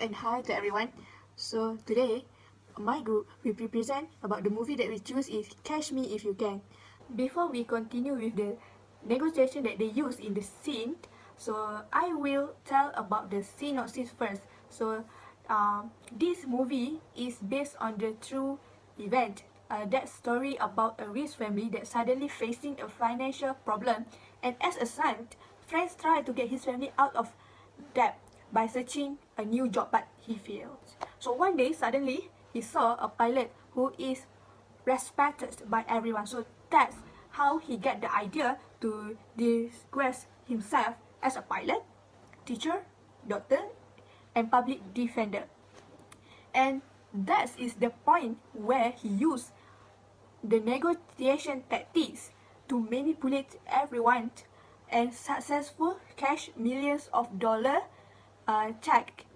and hi to everyone. So today, my group will present about the movie that we choose is Catch Me If You Can. Before we continue with the negotiation that they use in the scene, so I will tell about the synopsis first. So this movie is based on the true event. That story about a rich family that suddenly facing a financial problem, and as a son, friends try to get his family out of debt by searching a new job, but he failed. So one day, suddenly, he saw a pilot who is respected by everyone. So that's how he get the idea to disguise himself as a pilot, teacher, doctor, and public defender. And that is the point where he used the negotiation tactics to manipulate everyone and successful cash millions of dollars check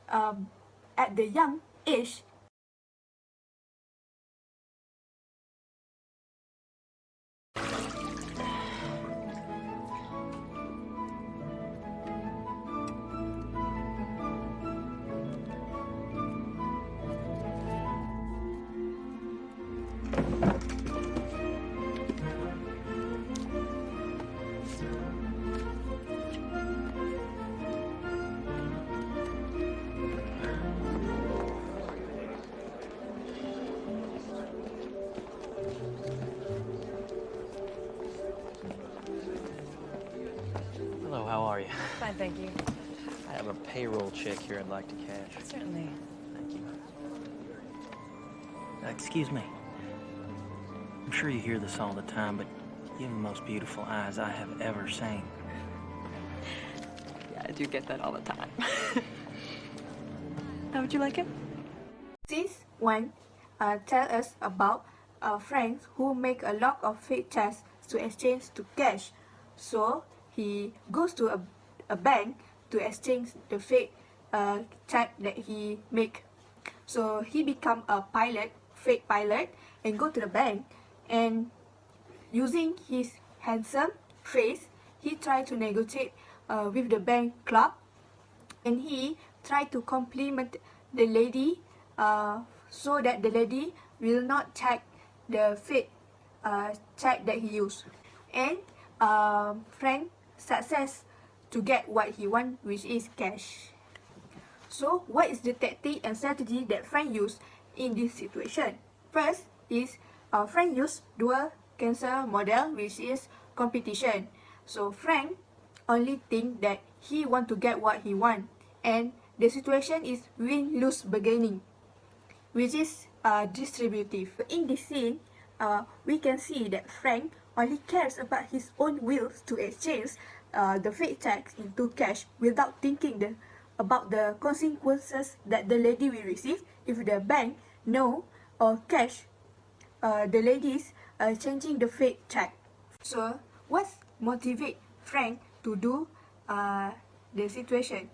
at the young age. Hello, how are you? Fine, thank you. I have a payroll check here I'd like to cash. Certainly. Thank you. Excuse me. I'm sure you hear this all the time, but you have the most beautiful eyes I have ever seen. Yeah, I do get that all the time. How would you like it? This one tell us about friends who make a lot of fake checks to exchange to cash. So he goes to a bank to exchange the fake check that he make. So he become a pilot, fake pilot, and go to the bank, and using his handsome face, he try to negotiate with the bank clerk, and he try to compliment the lady so that the lady will not check the fake check that he used. And Frank success to get what he want, which is cash. So what is the tactic and strategy that Frank used in this situation? First is Frank used dual cancer model, which is competition. So Frank only think that he want to get what he want, and the situation is win-lose bargaining, which is distributive. In this scene, we can see that Frank only cares about his own will to exchange the fake checks into cash without thinking about the consequences that the lady will receive if the bank know or cash the ladies changing the fake check. So what motivate Frank to do the situation?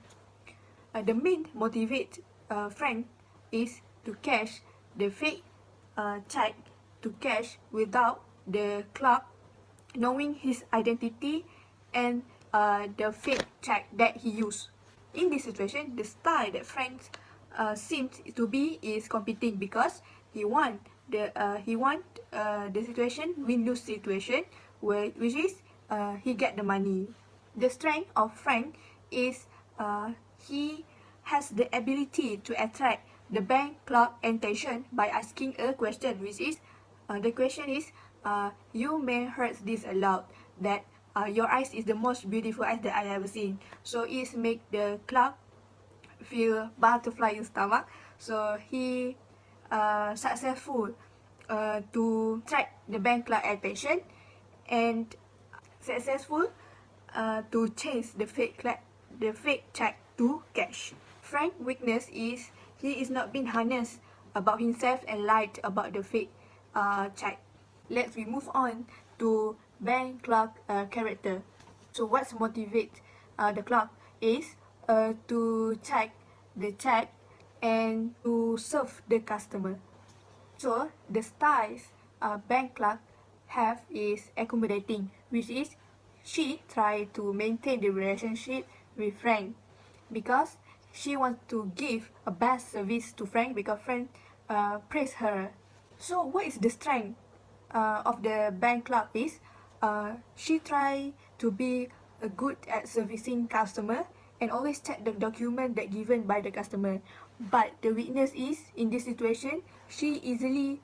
The main motivate Frank is to cash the fake check to cash without the clerk knowing his identity and the fake check that he used. In this situation, the style that Frank seems to be is competing because he want the situation win-lose situation which is he get the money. The strength of Frank is he has the ability to attract the bank clerk attention by asking a question, which is the question is you may heard this aloud that your eyes is the most beautiful eyes that I ever seen. So it make the clerk feel butterfly in stomach. So he successful to attract the bank clerk attention and successful to change the fake check to cash. Frank's weakness is he is not being honest about himself and lied about the fake check. Let's we move on to bank clerk character. So what's motivate the clerk is to check the check and to serve the customer. So the styles bank clerk have is accommodating, which is she try to maintain the relationship with Frank because she wants to give a best service to Frank because Frank praised her. So what is the strength of the bank clerk is she try to be good at servicing customer and always check the document that given by the customer. But the weakness is in this situation she easily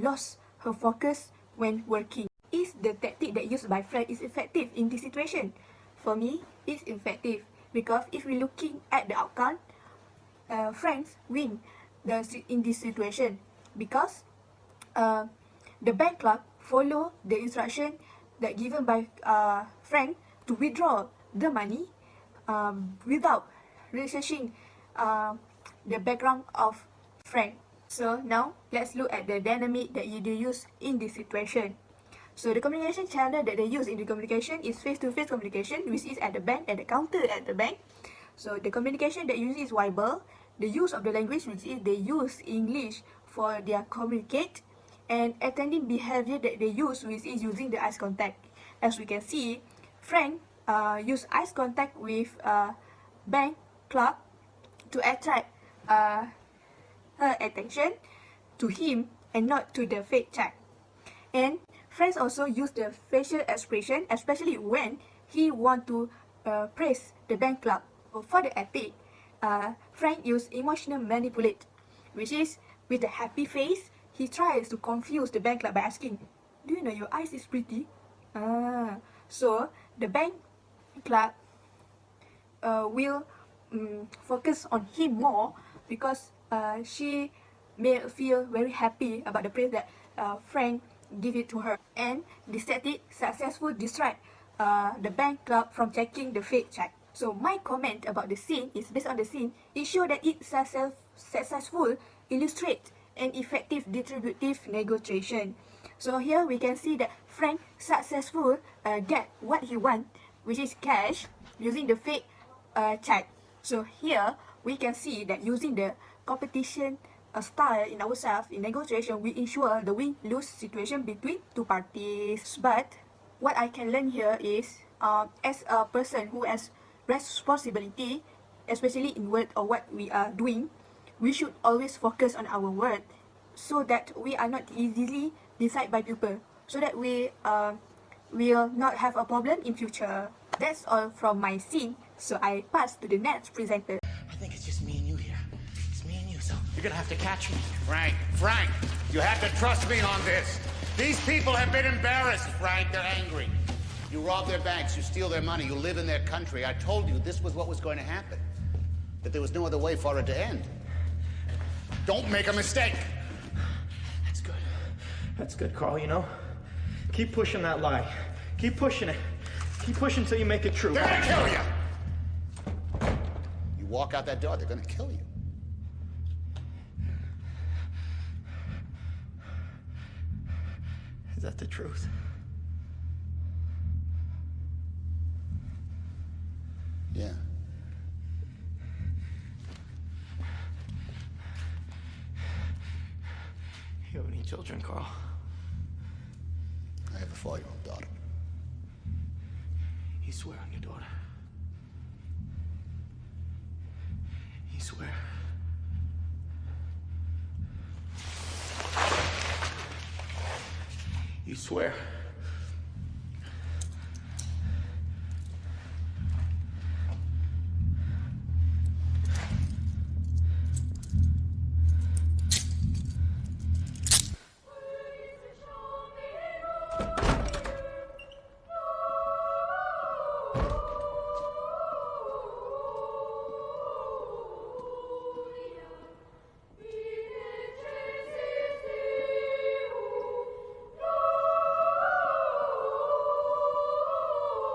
lost her focus when working. Is the tactic that used by Frank is effective in this situation? For me, it's effective because if we're looking at the outcome, Frank win in this situation because the bank clerk follow the instruction that given by Frank to withdraw the money without researching the background of Frank. So now let's look at the dynamic that you use in this situation. So the communication channel that they use in the communication is face-to-face communication, which is at the bank, at the counter at the bank. So the communication that uses is verbal. The use of the language, which is they use English for their communicate, and attending behavior that they use, which is using the eyes contact. As we can see, Frank use eyes contact with bank clerk to attract her attention to him and not to the fake check. And Frank also use the facial expression, especially when he want to praise the bank clerk. For the epic, Frank use emotional manipulate, which is with a happy face, he tries to confuse the bank clerk by asking, "Do you know your eyes is pretty?" So the bank clerk will focus on him more because she may feel very happy about the praise that Frank give it to her. And this tactic successfully distract the bank clerk from checking the fake check. So my comment about the scene is based on the scene. It shows that it successful illustrate an effective distributive negotiation. So here we can see that Frank successful get what he want, which is cash, using the fake check. So here we can see that using the competition style in ourselves in negotiation, we ensure the win-lose situation between two parties. But what I can learn here is as a person who has responsibility, especially in word or what we are doing, we should always focus on our word so that we are not easily decided by people, so that we will not have a problem in future. That's all from my scene, so I pass to the next presenter. I think it's just me and you here. It's me and you, so you're gonna have to catch me. Frank, you have to trust me on this. These people have been embarrassed, Frank. They're angry. You rob their banks, you steal their money, you live in their country. I told you this was what was going to happen, that there was no other way for it to end. Don't make a mistake. That's good. That's good, Carl, you know? Keep pushing that lie. Keep pushing it. Keep pushing until you make it true. They're gonna kill you! You walk out that door, they're gonna kill you. Is that the truth? Yeah. You have any children, Carl? I have a 4-year-old daughter. You swear on your daughter? You swear? You swear?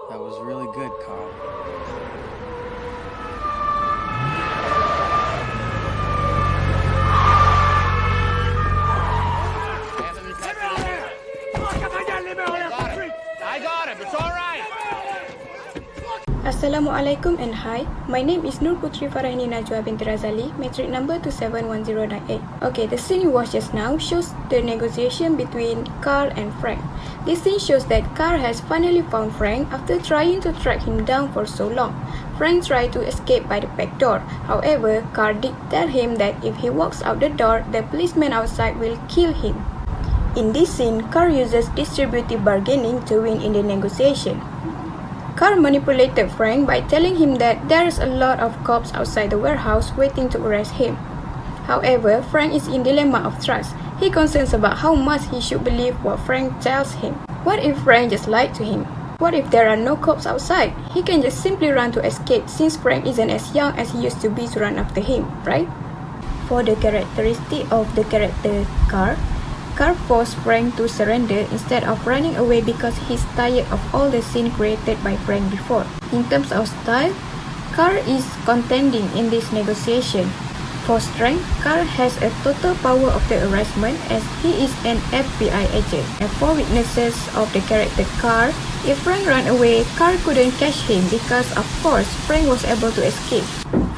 That was really good, Carl. I got him. It's all right. Assalamualaikum and hi. My name is Nur Putri Farahini Najwa binti Razali, metric number 271098. Okay, the scene you watched just now shows the negotiation between Carl and Frank. This scene shows that Carl has finally found Frank after trying to track him down for so long. Frank tried to escape by the back door. However, Carl did tell him that if he walks out the door, the policeman outside will kill him. In this scene, Carl uses distributive bargaining to win in the negotiation. Carl manipulated Frank by telling him that there is a lot of cops outside the warehouse waiting to arrest him. However, Frank is in dilemma of trust. He concerns about how much he should believe what Frank tells him. What if Frank just lied to him? What if there are no cops outside? He can just simply run to escape since Frank isn't as young as he used to be to run after him, right? For the characteristic of the character Carl forced Frank to surrender instead of running away because he's tired of all the scene created by Frank before. In terms of style, Carl is contending in this negotiation. For strength, Carl has a total power of the arrestment as he is an FBI agent. And for weaknesses of the character Carl, if Frank ran away, Carl couldn't catch him because of course Frank was able to escape.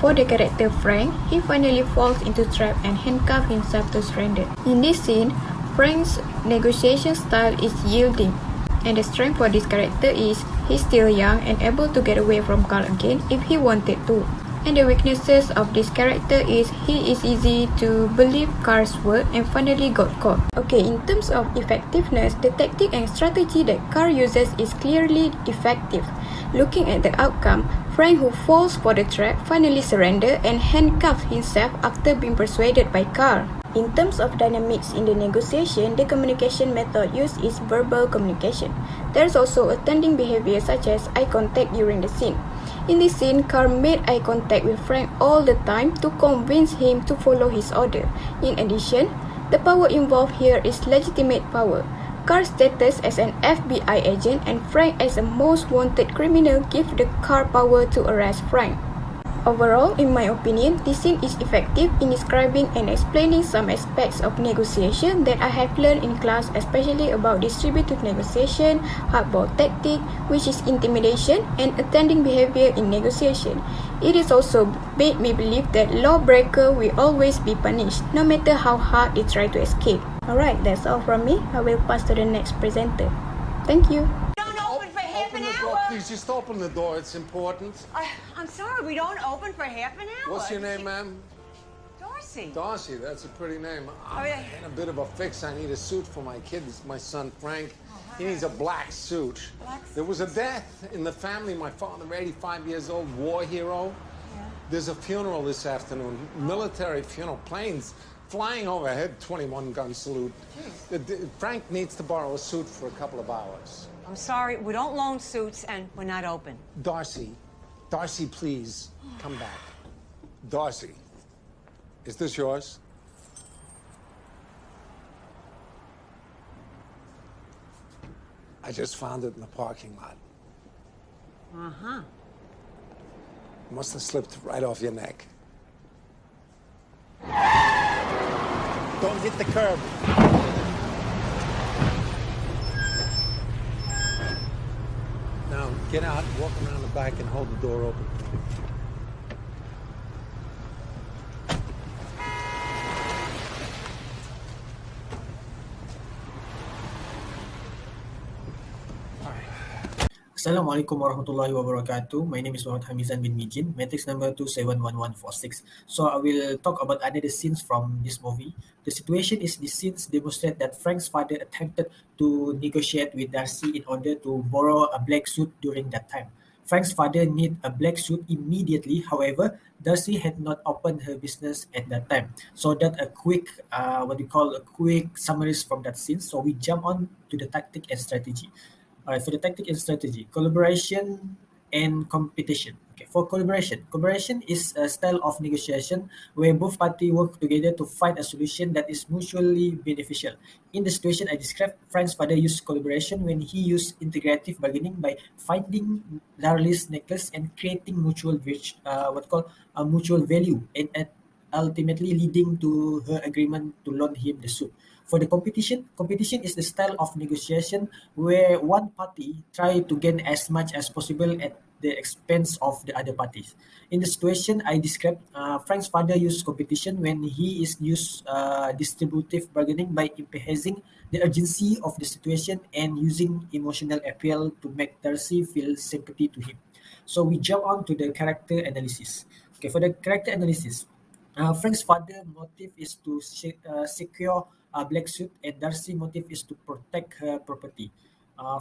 For the character Frank, he finally falls into trap and handcuffs himself to surrender. In this scene, Frank's negotiation style is yielding, and the strength for this character is he's still young and able to get away from Carl again if he wanted to. And the weaknesses of this character is he is easy to believe Carl's word and finally got caught. Okay, in terms of effectiveness, the tactic and strategy that Carl uses is clearly effective. Looking at the outcome, Frank, who falls for the trap, finally surrenders and handcuffs himself after being persuaded by Carl. In terms of dynamics in the negotiation, the communication method used is verbal communication. There's also attending behavior such as eye contact during the scene. In this scene, Carl made eye contact with Frank all the time to convince him to follow his order. In addition, the power involved here is legitimate power. Carl's status as an FBI agent and Frank as a most wanted criminal give the Carl power to arrest Frank. Overall, in my opinion, this scene is effective in describing and explaining some aspects of negotiation that I have learned in class, especially about distributive negotiation, hardball tactic, which is intimidation, and attending behavior in negotiation. It is also made me believe that lawbreaker will always be punished, no matter how hard they try to escape. Alright, that's all from me. I will pass to the next presenter. Thank you. Open the door, please. Just open the door. It's important. I'm sorry, we don't open for half an hour. What's your name, ma'am? Darcy. Darcy. That's a pretty name. I'm in a bit of a fix. I need a suit for my kid. It's my son, Frank. He needs a black suit. There was a death in the family. My father, 85 years old, war hero. Yeah. There's a funeral this afternoon. Military funeral. Planes flying overhead. 21-gun salute. Frank needs to borrow a suit for a couple of hours. I'm sorry, we don't loan suits and we're not open. Darcy, please, come back. Darcy, is this yours? I just found it in the parking lot. Uh-huh. Must have slipped right off your neck. Don't hit the curb. Now, get out, walk around the back, and hold the door open. Assalamualaikum warahmatullahi wabarakatuh. My name is Muhammad Hamizan bin Mijin, matrix number 271146. So I will talk about another scenes from this movie. The situation is these scenes demonstrate that Frank's father attempted to negotiate with Darcy in order to borrow a black suit during that time. Frank's father needed a black suit immediately. However, Darcy had not opened her business at that time. So that a quick, quick summaries from that scene. So we jump on to the tactic and strategy. Alright, for the tactic and strategy, collaboration and competition. Okay, for collaboration is a style of negotiation where both parties work together to find a solution that is mutually beneficial. In the situation I described, Frank's father used collaboration when he used integrative bargaining by finding Darley's necklace and creating mutual value, and ultimately leading to her agreement to loan him the suit. For the competition is the style of negotiation where one party try to gain as much as possible at the expense of the other parties. In the situation I described, Frank's father used competition when he is used distributive bargaining by emphasizing the urgency of the situation and using emotional appeal to make Darcy feel sympathy to him. So we jump on to the character analysis. Okay, for the character analysis, Frank's father motive is to secure a black suit, and Darcy motive is to protect her property.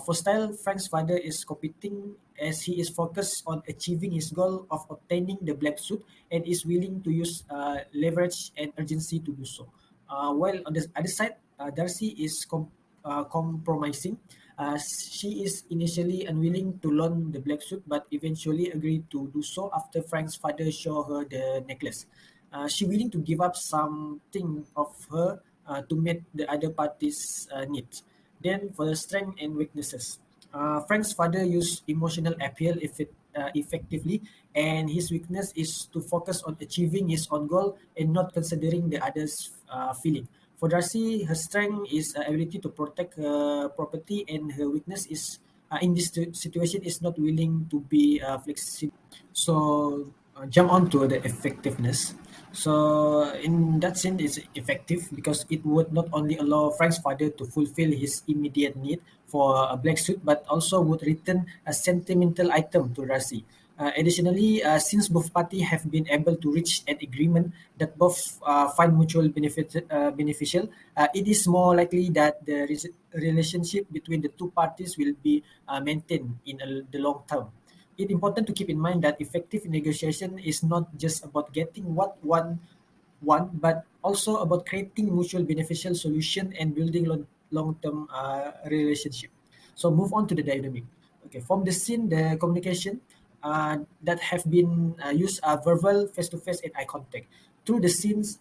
For style, Frank's father is competing as he is focused on achieving his goal of obtaining the black suit and is willing to use leverage and urgency to do so. While on the other side, Darcy is compromising. She is initially unwilling to loan the black suit, but eventually agreed to do so after Frank's father showed her the necklace. She willing to give up something of her to meet the other party's needs. Then for the strength and weaknesses, Frank's father used emotional appeal effectively, and his weakness is to focus on achieving his own goal and not considering the others' feeling. For Darcy, her strength is ability to protect her property, and her weakness is in this situation is not willing to be flexible. So jump on to the effectiveness. So in that sense, it's effective because it would not only allow Frank's father to fulfill his immediate need for a black suit, but also would return a sentimental item to Darcy. Additionally, since both parties have been able to reach an agreement that both find beneficial, it is more likely that the relationship between the two parties will be maintained in the long term. It's important to keep in mind that effective negotiation is not just about getting what one want, but also about creating mutual beneficial solution and building long-term relationship. So move on to the dynamic. Okay, from the scene, the communication that have been used are verbal, face-to-face, and eye contact. Through the scenes,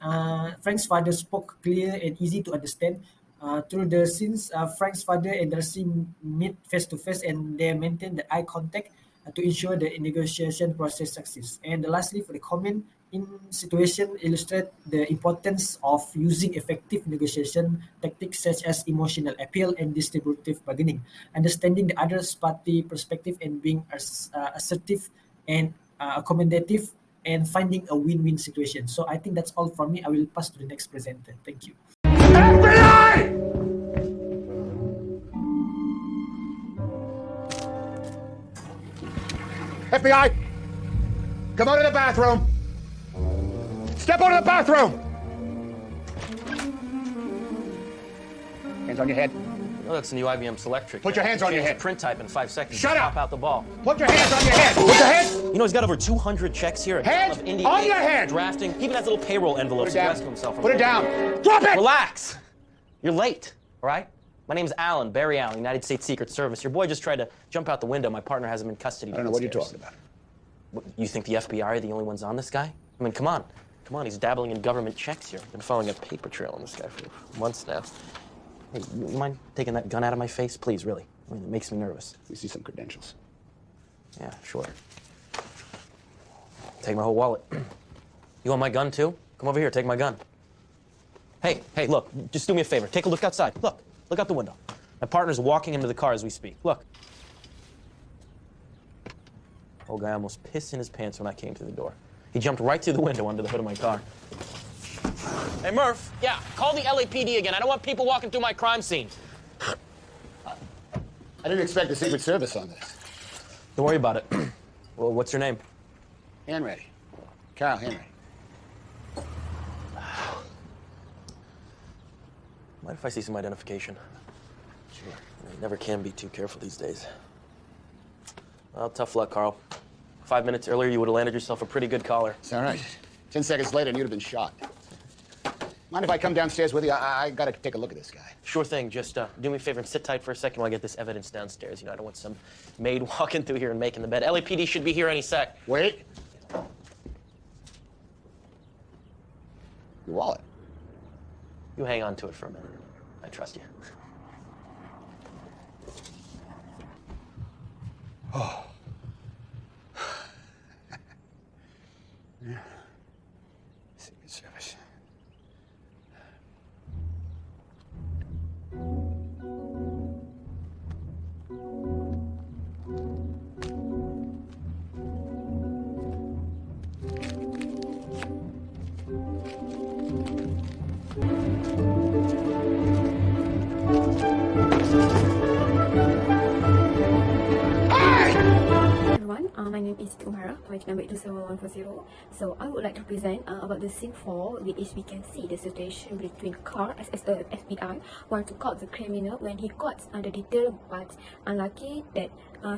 Frank's father spoke clear and easy to understand. Through the scenes, Frank's father and Darcy meet face-to-face and they maintain the eye contact to ensure the negotiation process succeeds. And lastly, for the comment, in situation illustrate the importance of using effective negotiation tactics such as emotional appeal and distributive bargaining, understanding the other party perspective and being assertive and accommodative and finding a win-win situation. So I think that's all from me. I will pass to the next presenter. Thank you. FBI! FBI! Come out of the bathroom! Step out of the bathroom! Hands on your head. Oh, that's the new IBM Selectric. Put your hands on your Change head. the print type in 5 seconds. Shut up! Pop out the ball. Put your hands on your head! Put your hands! You know, he's got over 200 checks here. Hands Of India on your head! Drafting. He even has little payroll envelopes Put it down. addressed to himself. Put it down! Drop it! Relax. You're late, all right? My name's Alan, Barry Allen, United States Secret Service. Your boy just tried to jump out the window. My partner has him in custody. I don't know what you're downstairs. talking about. What, you think the FBI are the only ones on this guy? I mean, come on. Come on, he's dabbling in government checks here. I've been following a paper trail on this guy for months now. Hey, you mind taking that gun out of my face? Please, really. I mean, it makes me nervous. We see some credentials. Yeah, sure. Take my whole wallet. You want my gun, too? Come over here, take my gun. Hey, look, just do me a favor. Take a look outside. Look out the window. My partner's walking into the car as we speak. Look. Old guy almost pissed in his pants when I came through the door. He jumped right through the window under the hood of my car. Hey, Murph. Yeah, call the LAPD again. I don't want people walking through my crime scene. I didn't expect the Secret Service on this. Don't worry about it. Well, what's your name? Henry. Carl Henry. Mind if I see some identification? Sure. You never can be too careful these days. Well, tough luck, Carl. 5 minutes earlier, you would have landed yourself a pretty good collar. It's all right. 10 seconds later, and you'd have been shot. Mind if I come downstairs with you? I gotta take a look at this guy. Sure thing. Just do me a favor and sit tight for a second while I get this evidence downstairs. You know, I don't want some maid walking through here and making the bed. LAPD should be here any sec. Wait. Your wallet. You hang on to it for a minute. I trust you. Oh. Yeah. Secret Service. Everyone, my name is Umara, match number 27140. So I would like to present about the scene 4, which we can see the situation between Carl as the FBI want to caught the criminal when he caught the detail, but unlucky that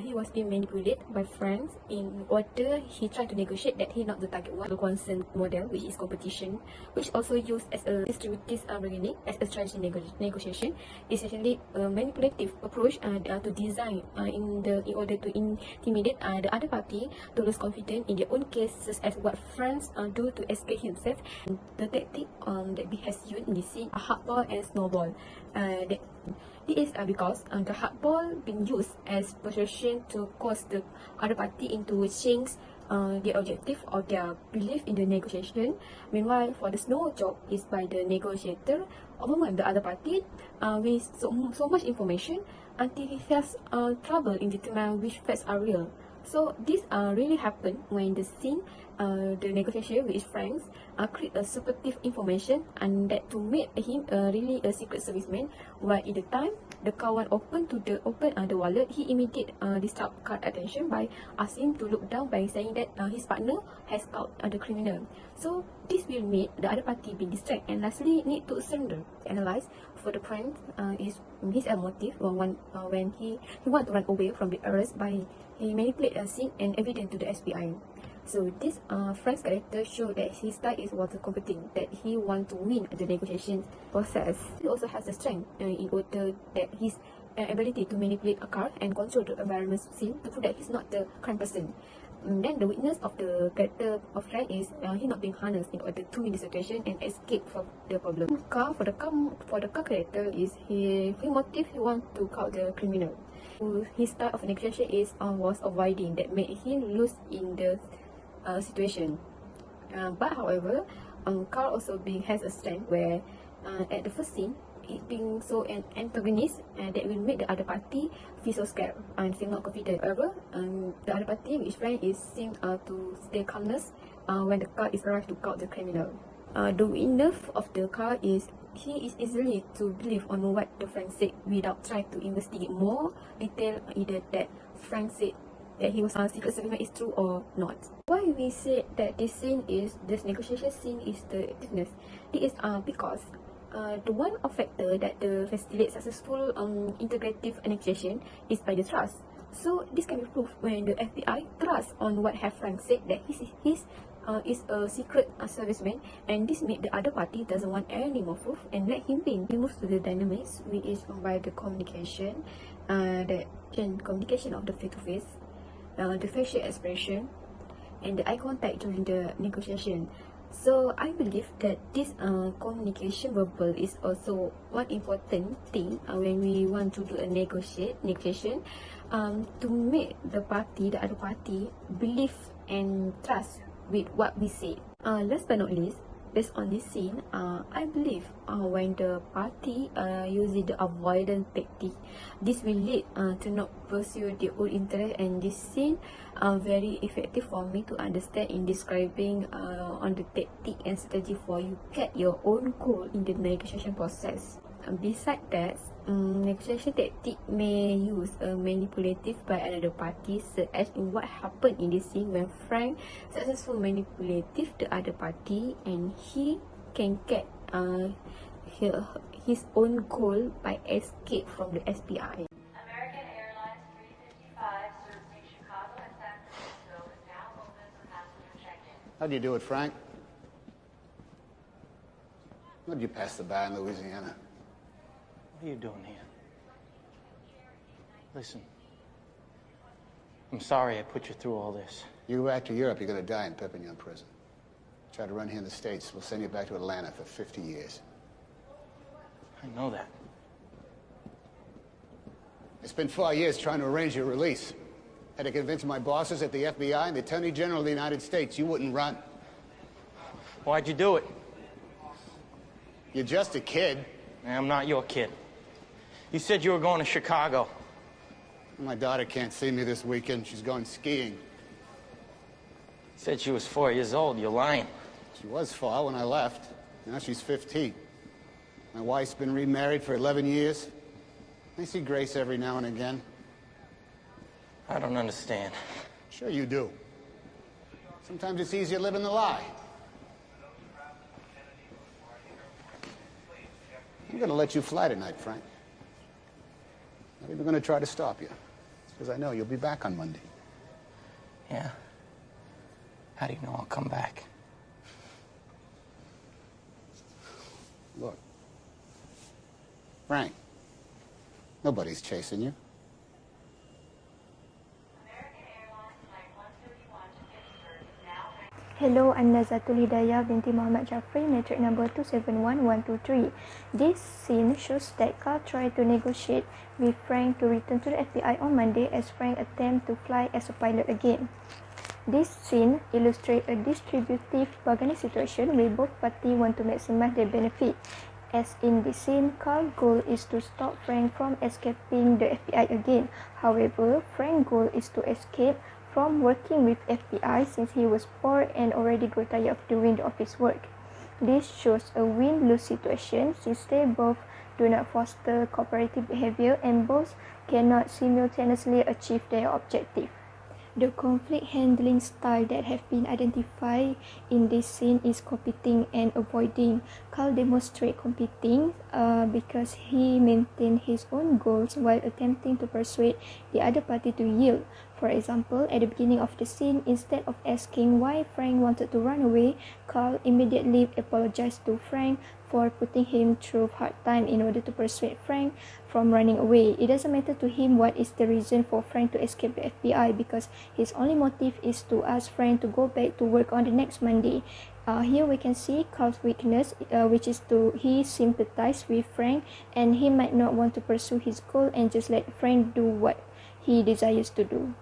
he was being manipulated by friends in order he tried to negotiate that he not the target one. The consent model, which is competition, which also used as a distributive bargaining as a strategy negotiation, essentially a manipulative approach to design in order to intimidate the other party to lose confidence in their own cases, as what friends do to escape himself. The tactic that we has used in this scene are hardball and snowball. This is because the hardball being used as persuasion to cause the other party into change their objective or their belief in the negotiation. Meanwhile, for the snow job is by the negotiator overwhelm the other party with so much information until he has trouble in determining which facts are real. So this really happened when the scene, the negotiation with his friends, create a supportive information and that to make him really a secret serviceman. While in the time the kawan open the wallet, he immediately disrupt Carl's attention by asking him to look down by saying that his partner has caught the criminal. So this will make the other party be distracted and lastly need to surrender. Analyze for the friend is his motive when he want to run away from the arrest by he manipulate a scene and evidence to the FBI. So this friend's character show that his style is water competing, that he want to win the negotiation process. He also has the strength in order that his ability to manipulate a car and control the environment scene to prove that he's not the crime person. Then the weakness of the character of Frank is he not being harnessed in order to win the situation and escape from the problem. For the car character is he motive he want to caught the criminal. His style of negotiation is was avoiding that made him lose in the situation. But however, Carl also has a strength where at the first scene it being so an antagonist that will make the other party feel so scared and feel not confident. However, the other party, which friend is seem to stay calmness when the car is arrived to caught the criminal. The weakness of the car is he is easily to believe on what the friend said without trying to investigate more detail either that friend said that he was a secret serviceman is true or not. Why we say that this negotiation scene is the effectiveness? This is because the one of factor that the facilitate successful integrative negotiation is by the trust. So this can be proved when the FBI trusts on what have Frank said that he is a secret serviceman, and this make the other party doesn't want any more proof and let him be. We move to the dynamics, which is by the communication, the communication of the face-to-face, the facial expression, and the eye contact during the negotiation. So I believe that this communication verbal is also one important thing when we want to do a negotiation to make the other party believe and trust with what we say. Last but not least, based on this scene, I believe when the party using the avoidance tactic, this will lead to not pursue their own interest, and this scene very effective for me to understand in describing on the tactic and strategy for you get your own goal in the negotiation process. Besides that, negotiation tactic may use a manipulative by another party, such as in what happened in this scene when Frank successfully manipulated the other party and he can get his own goal by escape from the SPI. American Airlines 355 servicing Chicago and San Francisco is now open for passenger check-in. How do you do it, Frank? How did you pass the bar in Louisiana? What are you doing here? Listen, I'm sorry I put you through all this. You go back to Europe, you're going to die in Perpignan prison. Try to run here in the States, we'll send you back to Atlanta for 50 years. I know that. I spent 4 years trying to arrange your release. Had to convince my bosses at the FBI and the Attorney General of the United States you wouldn't run. Why'd you do it? You're just a kid. I'm not your kid. You said you were going to Chicago. My daughter can't see me this weekend. She's going skiing. You said she was 4 years old. You're lying. She was 4 when I left. Now she's 15. My wife's been remarried for 11 years. I see Grace every now and again. I don't understand. Sure you do. Sometimes it's easier living the lie. I'm going to let you fly tonight, Frank. Not even going to try to stop you. Because I know you'll be back on Monday. Yeah. How do you know I'll come back? Look. Frank, nobody's chasing you. American Airlines Flight 131 to Pittsburgh is now... Hello, I'm Nazatul Hidayah binti Muhammad Jafri, metric number 271123. This scene shows that Carl tried to negotiate with Frank to return to the FBI on Monday as Frank attempts to fly as a pilot again. This scene illustrates a distributive bargaining situation where both parties want to maximize their benefit. As in this scene, Carl's goal is to stop Frank from escaping the FBI again. However, Frank's goal is to escape from working with FBI since he was poor and already grew tired of doing the office work. This shows a win-lose situation since they both do not foster cooperative behavior and both cannot simultaneously achieve their objective. The conflict handling style that have been identified in this scene is competing and avoiding. Carl demonstrates competing because he maintains his own goals while attempting to persuade the other party to yield. For example, at the beginning of the scene, instead of asking why Frank wanted to run away, Carl immediately apologized to Frank for putting him through hard time in order to persuade Frank from running away. It doesn't matter to him what is the reason for Frank to escape the FBI because his only motive is to ask Frank to go back to work on the next Monday. Here we can see Carl's weakness, which is he sympathizes with Frank and he might not want to pursue his goal and just let Frank do what he desires to do.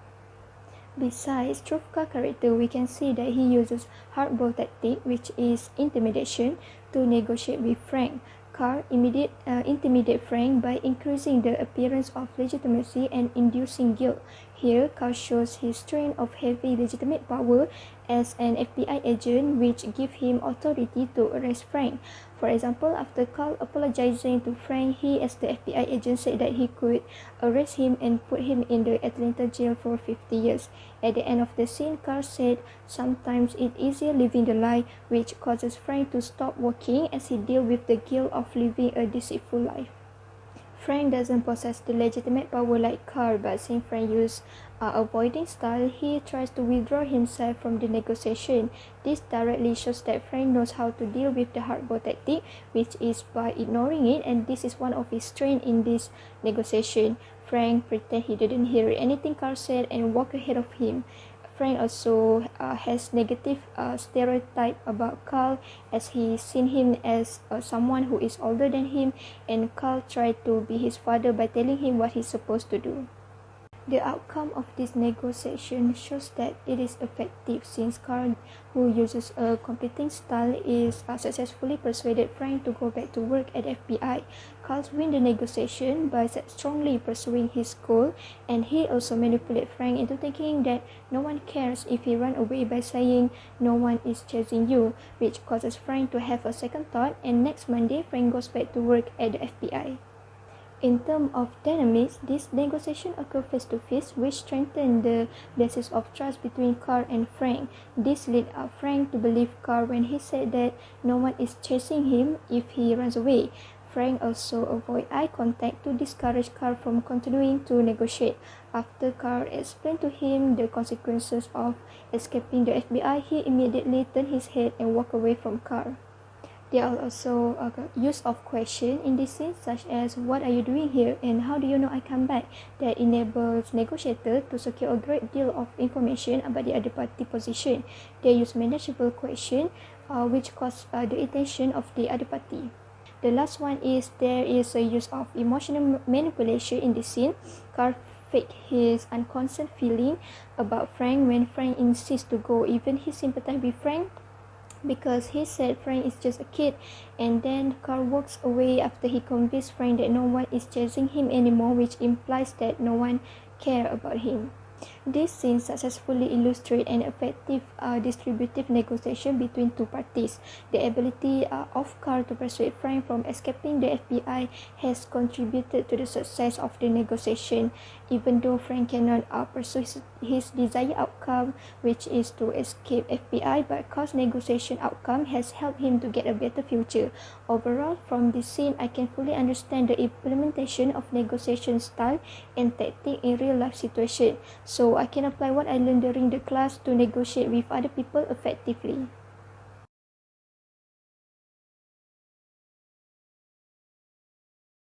Besides Trufka character, we can see that he uses hardball tactic, which is intimidation, to negotiate with Frank. Carl intimidate Frank by increasing the appearance of legitimacy and inducing guilt. Here, Carl shows his strength of heavy legitimate power as an FBI agent, which gives him authority to arrest Frank. For example, after Carl apologizing to Frank, he as the FBI agent said that he could arrest him and put him in the Atlanta jail for 50 years. At the end of the scene, Carl said, "Sometimes it's easier living the lie," which causes Frank to stop working as he deals with the guilt of living a deceitful life. Frank doesn't possess the legitimate power like Carl, but since Frank uses avoiding style, he tries to withdraw himself from the negotiation. This directly shows that Frank knows how to deal with the hardball tactic, which is by ignoring it, and this is one of his strengths in this negotiation. Frank pretends he didn't hear anything Carl said and walk ahead of him. Frank also has negative stereotype about Carl as he seen him as someone who is older than him, and Carl tried to be his father by telling him what he's supposed to do. The outcome of this negotiation shows that it is effective since Carl, who uses a competing style, is successfully persuaded Frank to go back to work at FBI. Carl wins the negotiation by strongly pursuing his goal, and he also manipulates Frank into thinking that no one cares if he runs away by saying no one is chasing you, which causes Frank to have a second thought, and next Monday Frank goes back to work at the FBI. In terms of dynamics, this negotiation occurs face-to-face, which strengthens the basis of trust between Carl and Frank. This led Frank to believe Carl when he said that no one is chasing him if he runs away. Frank also avoids eye contact to discourage Carl from continuing to negotiate. After Carl explained to him the consequences of escaping the FBI, he immediately turned his head and walked away from Carl. There are also use of questions in this scene, such as "What are you doing here?" and "How do you know I come back?" that enables negotiators to secure a great deal of information about the other party position. They use manageable questions, which cause the attention of the other party. The last one is there is a use of emotional manipulation in this scene. Carl faked his unconcerned feeling about Frank when Frank insists to go. Even he sympathizes with Frank because he said Frank is just a kid, and then Carl walks away after he convinced Frank that no one is chasing him anymore, which implies that no one cares about him. This scene successfully illustrates an effective distributive negotiation between two parties. The ability of Carl to persuade Frank from escaping the FBI has contributed to the success of the negotiation, even though Frank cannot pursue his desired outcome, which is to escape FBI, but Carl's negotiation outcome has helped him to get a better future. Overall, from this scene, I can fully understand the implementation of negotiation style and tactic in real life situation, so I can apply what I learned during the class to negotiate with other people effectively.